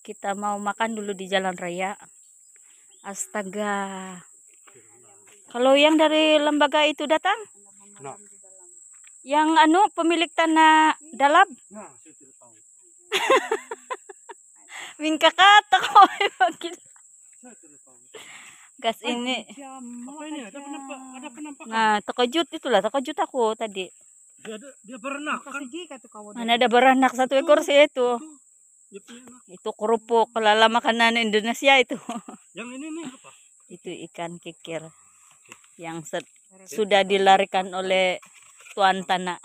Kita mau makan dulu di jalan raya. Astaga. Kalau yang dari lembaga itu datang? Nah. Yang pemilik tanah Dalab? Nah, saya tidak tahu. Mingka kata ko Saya tidak tahu. gas ini. Apa ini? Ada penampakan. Nah, terkejut itulah, terkejut aku tadi. Dia beranak kan? Mana ada beranak satu ekor sih itu. Itu kerupuk kelala makanan Indonesia itu. Yang ini nih apa? Itu ikan kikir yang sudah dilarikan oleh tuan tanah.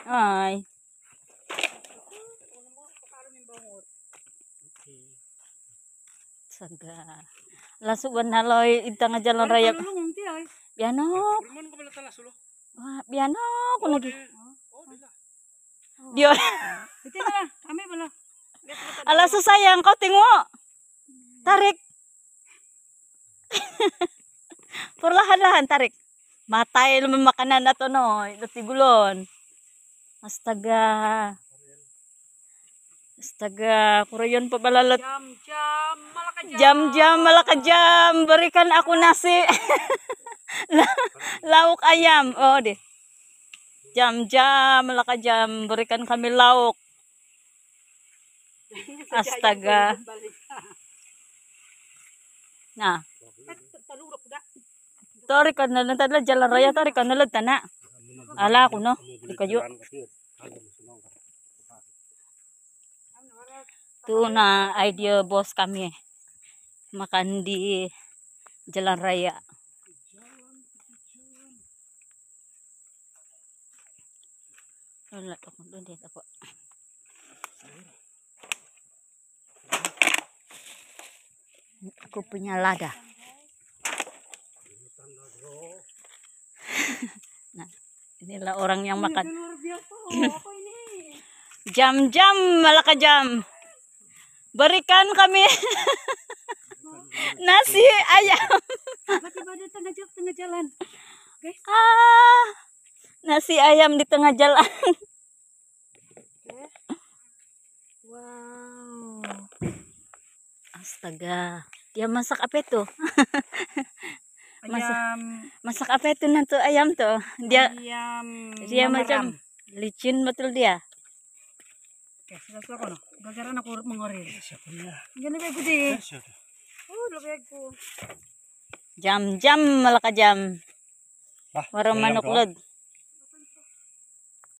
Ay. Saga. Lasuban haloy itang jalan raya. Biano. Wah, biano ko lagi. Dia. Ala sayang kau tengok. Tarik. Perlahan-lahan tarik. Matay naman makanan na to no. Ito gulon. Astaga. Astaga. Kurayon pa balalot. Jam-jam malakajam. Berikan aku nasi. Lauk ayam. Oh deh. Jam-jam malakajam. Berikan kami lauk. Astaga. Nah. Tarikan na lang tala jalan raya tarikan na lang tana. Ala ako no. Di kayo. Itu na idea bos kami. Makan di jalan raya. Wala ako doon dito po. Aku punya lada. Nah, inilah orang yang makan. Jam-jam malakajam. Berikan kami nasi ayam. Tiba-tiba di tengah jalan. Guys. Nasi ayam di tengah jalan. Wow. Astaga. Dia masak apa itu? Masak apa itu nanti ayam tuh? Dia macam licin betul dia. Sudah kono. Gagaran aku mengoril. Siapa dia? Gani bego di. Oh, lebih bego. Jam-jam malakajam. Warung manuk lod.